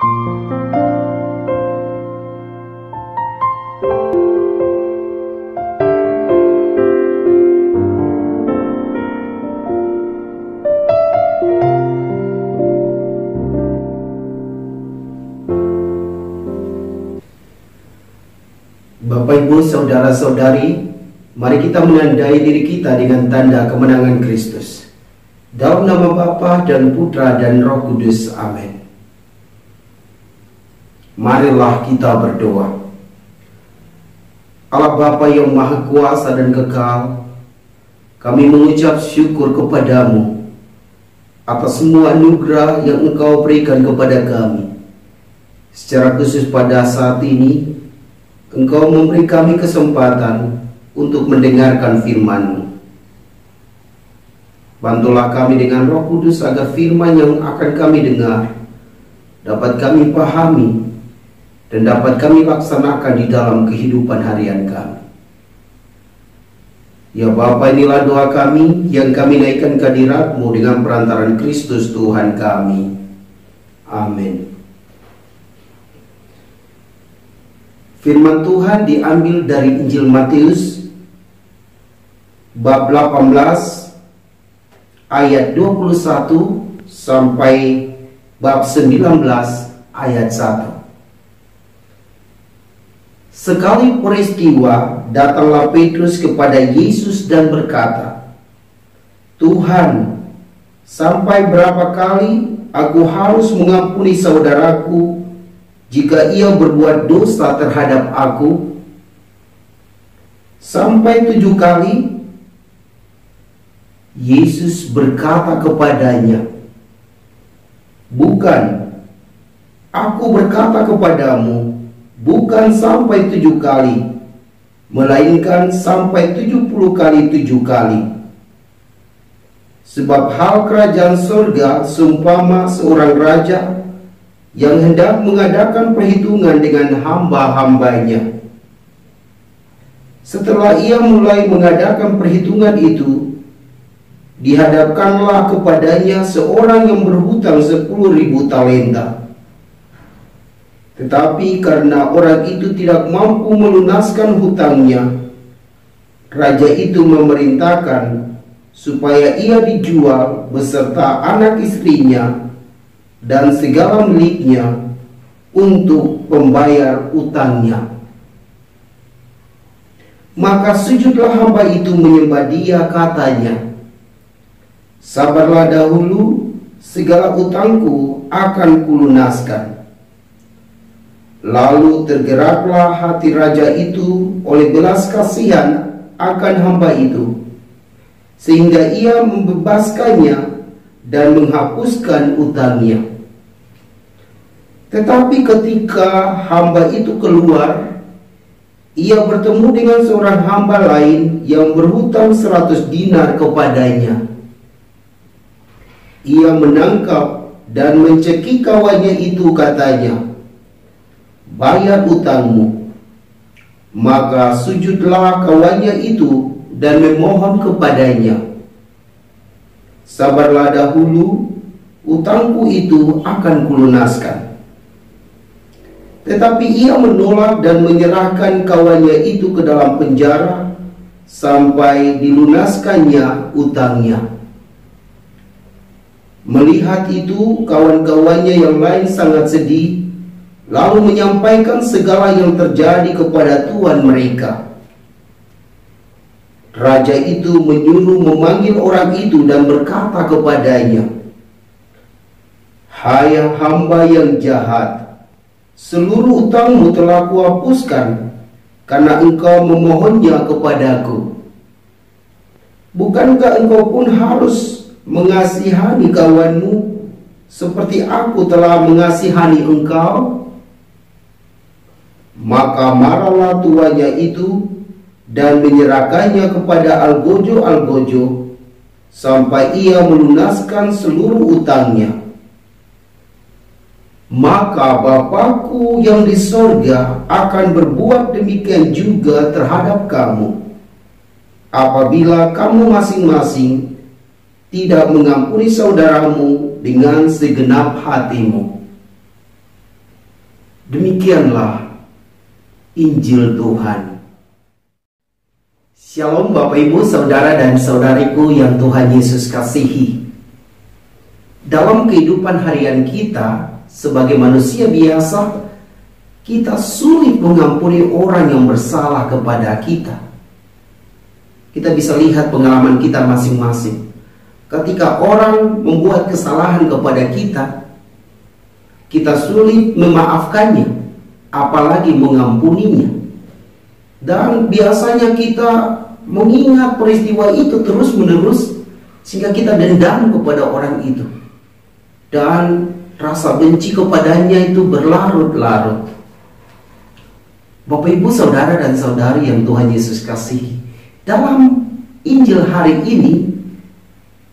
Bapak, Ibu, saudara-saudari, mari kita menandai diri kita dengan tanda kemenangan Kristus. Dalam nama Bapa dan Putra dan Roh Kudus. Amin. Marilah kita berdoa. Allah Bapa yang Maha Kuasa dan Kekal, kami mengucap syukur kepadamu atas semua anugerah yang Engkau berikan kepada kami. Secara khusus pada saat ini, Engkau memberi kami kesempatan untuk mendengarkan firman-Mu. Bantulah kami dengan Roh Kudus agar firman yang akan kami dengar dapat kami pahami dan dapat kami laksanakan di dalam kehidupan harian kami. Ya Bapa, inilah doa kami yang kami naikkan ke hadirat-Mu dengan perantaran Kristus Tuhan kami. Amin. Firman Tuhan diambil dari Injil Matius bab 18 ayat 21 sampai bab 19 ayat 1. Sekali peristiwa, datanglah Petrus kepada Yesus dan berkata, "Tuhan, sampai berapa kali aku harus mengampuni saudaraku jika ia berbuat dosa terhadap aku? Sampai 7 kali?" Yesus berkata kepadanya, "Bukan, aku berkata kepadamu, bukan sampai 7 kali, melainkan sampai 70 kali 7 kali. Sebab hal kerajaan surga seumpama seorang raja yang hendak mengadakan perhitungan dengan hamba-hambanya. Setelah ia mulai mengadakan perhitungan itu, dihadapkanlah kepadanya seorang yang berhutang 10.000 talenta. Tetapi karena orang itu tidak mampu melunaskan hutangnya, raja itu memerintahkan supaya ia dijual beserta anak istrinya dan segala miliknya untuk pembayar utangnya. Maka sujudlah hamba itu menyembah dia, katanya, 'Sabarlah dahulu, segala utangku akan kulunaskan.' Lalu tergeraklah hati raja itu oleh belas kasihan akan hamba itu, sehingga ia membebaskannya dan menghapuskan utangnya. Tetapi ketika hamba itu keluar, ia bertemu dengan seorang hamba lain yang berhutang 100 dinar kepadanya. Ia menangkap dan mencekik kawannya itu, katanya, 'Bayar utangmu.' Maka sujudlah kawannya itu dan memohon kepadanya, 'Sabarlah dahulu, utangku itu akan kulunaskan.' Tetapi ia menolak dan menyerahkan kawannya itu ke dalam penjara sampai dilunaskannya utangnya. Melihat itu, kawan-kawannya yang lain sangat sedih, lalu menyampaikan segala yang terjadi kepada tuan mereka. Raja itu menyuruh memanggil orang itu dan berkata kepadanya, 'Hai hamba yang jahat, seluruh utangmu telah kuhapuskan karena engkau memohonnya kepadaku. Bukankah engkau pun harus mengasihani kawanmu seperti aku telah mengasihani engkau?' Maka marahlah tuannya itu dan menyerahkannya kepada algojo-algojo sampai ia melunaskan seluruh utangnya. Maka Bapakku yang di sorga akan berbuat demikian juga terhadap kamu, apabila kamu masing-masing tidak mengampuni saudaramu dengan segenap hatimu." Demikianlah Injil Tuhan. Shalom Bapak Ibu, Saudara dan Saudariku yang Tuhan Yesus kasihi. Dalam kehidupan harian kita sebagai manusia biasa, kita sulit mengampuni orang yang bersalah kepada kita. Kita bisa lihat pengalaman kita masing-masing. Ketika orang membuat kesalahan kepada kita sulit memaafkannya, apalagi mengampuninya. Dan biasanya kita mengingat peristiwa itu terus-menerus, sehingga kita dendam kepada orang itu. Dan rasa benci kepadanya itu berlarut-larut. Bapak Ibu, Saudara dan Saudari yang Tuhan Yesus kasihi, dalam Injil hari ini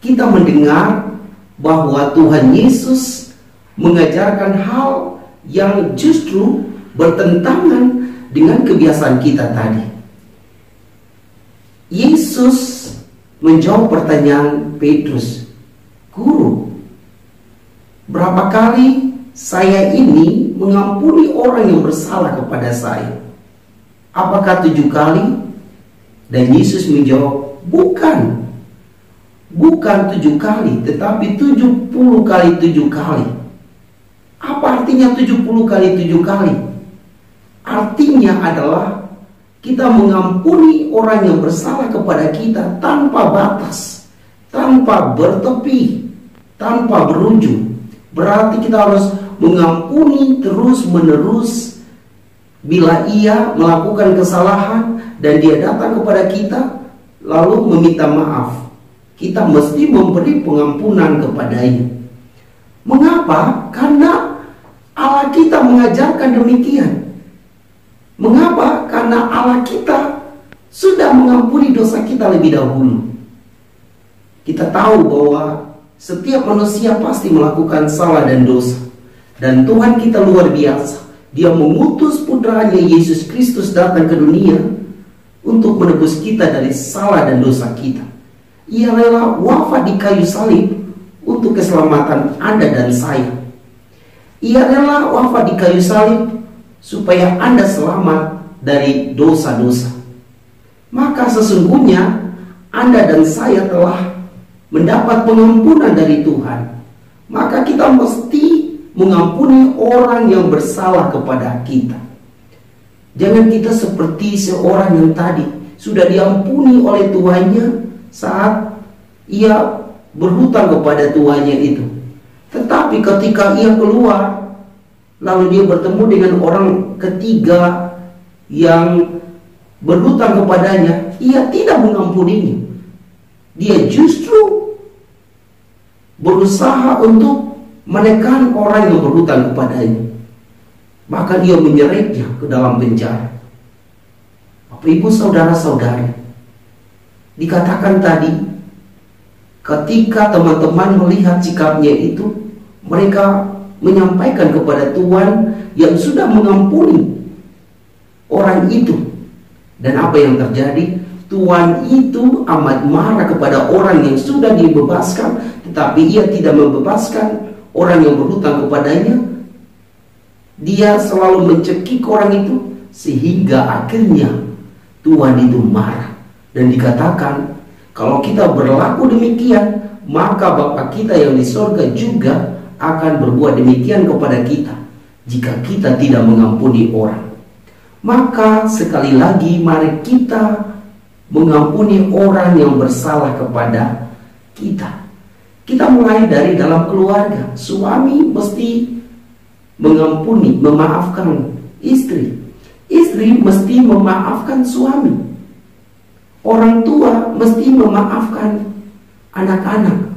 kita mendengar bahwa Tuhan Yesus mengajarkan hal yang justru bertentangan dengan kebiasaan kita tadi. Yesus menjawab pertanyaan Petrus, "Guru, berapa kali saya ini mengampuni orang yang bersalah kepada saya? Apakah 7 kali?" Dan Yesus menjawab, bukan 7 kali, tetapi 70 kali 7 kali. Apa artinya 70 kali 7 kali? Artinya adalah kita mengampuni orang yang bersalah kepada kita tanpa batas, tanpa bertepi, tanpa berujung. Berarti kita harus mengampuni terus-menerus. Bila ia melakukan kesalahan dan dia datang kepada kita lalu meminta maaf, kita mesti memberi pengampunan kepadanya. Mengapa? Karena Allah kita mengajarkan demikian. Mengapa? Karena Allah kita sudah mengampuni dosa kita lebih dahulu. Kita tahu bahwa setiap manusia pasti melakukan salah dan dosa. Dan Tuhan kita luar biasa. Dia mengutus putranya Yesus Kristus datang ke dunia untuk menebus kita dari salah dan dosa kita. Ia rela wafat di kayu salib untuk keselamatan Anda dan saya. Ia rela wafat di kayu salib supaya Anda selamat dari dosa-dosa. Maka sesungguhnya Anda dan saya telah mendapat pengampunan dari Tuhan. Maka kita mesti mengampuni orang yang bersalah kepada kita. Jangan kita seperti seorang yang tadi sudah diampuni oleh tuannya saat ia berhutang kepada tuannya itu. Tetapi ketika ia keluar, lalu dia bertemu dengan orang ketiga yang berhutang kepadanya, ia tidak mengampuninya. Dia justru berusaha untuk menekan orang yang berhutang kepadanya. Bahkan ia menyeretnya ke dalam penjara. Bapak Ibu, saudara-saudari, dikatakan tadi, ketika teman-teman melihat sikapnya itu, mereka menyampaikan kepada Tuhan yang sudah mengampuni orang itu. Dan apa yang terjadi? Tuhan itu amat marah kepada orang yang sudah dibebaskan, tetapi ia tidak membebaskan orang yang berhutang kepadanya. Dia selalu mencekik orang itu, sehingga akhirnya Tuhan itu marah. Dan dikatakan, kalau kita berlaku demikian, maka Bapa kita yang di sorga juga akan berbuat demikian kepada kita, jika kita tidak mengampuni orang. Maka sekali lagi, mari kita mengampuni orang yang bersalah kepada kita. Kita mulai dari dalam keluarga. Suami mesti mengampuni, memaafkan istri. Istri mesti memaafkan suami. Orang tua mesti memaafkan anak-anak.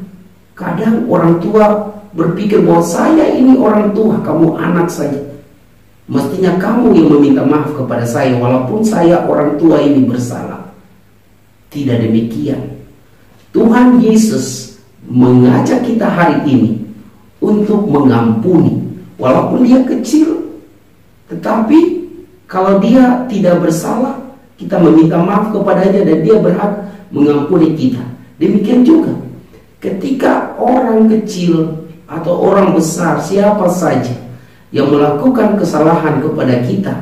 Kadang orang tua berpikir bahwa saya ini orang tua, kamu anak saja. Mestinya kamu yang meminta maaf kepada saya, walaupun saya orang tua ini bersalah. Tidak demikian. Tuhan Yesus mengajak kita hari ini untuk mengampuni, walaupun dia kecil. Tetapi kalau dia tidak bersalah, kita meminta maaf kepadanya dan dia berhak mengampuni kita. Demikian juga ketika orang kecil atau orang besar, siapa saja, yang melakukan kesalahan kepada kita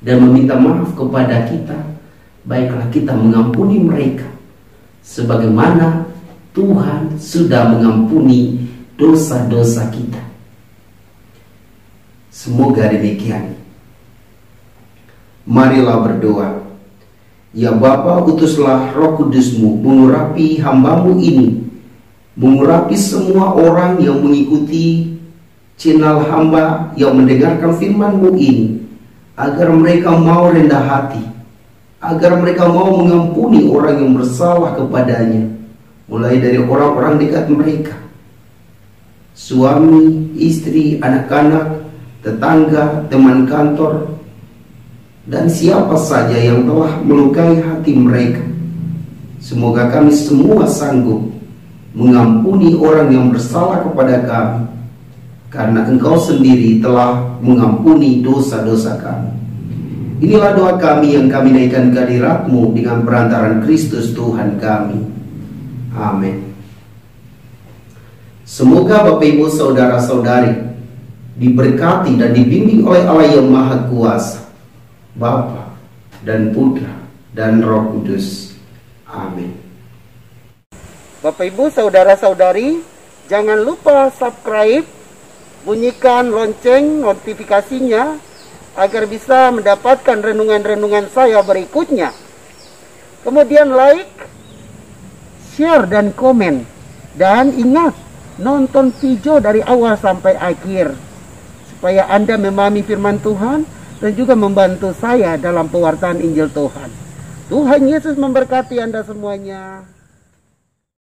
dan meminta maaf kepada kita, baiklah kita mengampuni mereka sebagaimana Tuhan sudah mengampuni dosa-dosa kita. Semoga demikian. Marilah berdoa. Ya Bapa, utuslah Roh Kudus-Mu mengurapi hamba-Mu ini, mengurapi semua orang yang mengikuti channel hamba yang mendengarkan firman-Mu ini, agar mereka mau rendah hati, agar mereka mau mengampuni orang yang bersalah kepadanya, mulai dari orang-orang dekat mereka, suami, istri, anak-anak, tetangga, teman kantor, dan siapa saja yang telah melukai hati mereka. Semoga kami semua sanggup mengampuni orang yang bersalah kepada kami, karena Engkau sendiri telah mengampuni dosa-dosa kami. Inilah doa kami yang kami naikkan ke hadirat-Mu dengan perantaran Kristus Tuhan kami. Amin. Semoga Bapak Ibu saudara-saudari diberkati dan dibimbing oleh Allah yang Maha Kuasa, Bapa dan Putra dan Roh Kudus. Amin. Bapak Ibu saudara-saudari, jangan lupa subscribe, bunyikan lonceng notifikasinya agar bisa mendapatkan renungan-renungan saya berikutnya. Kemudian like, share dan komen. Dan ingat, nonton video dari awal sampai akhir supaya Anda memahami firman Tuhan dan juga membantu saya dalam pewartaan Injil Tuhan. Tuhan Yesus memberkati Anda semuanya.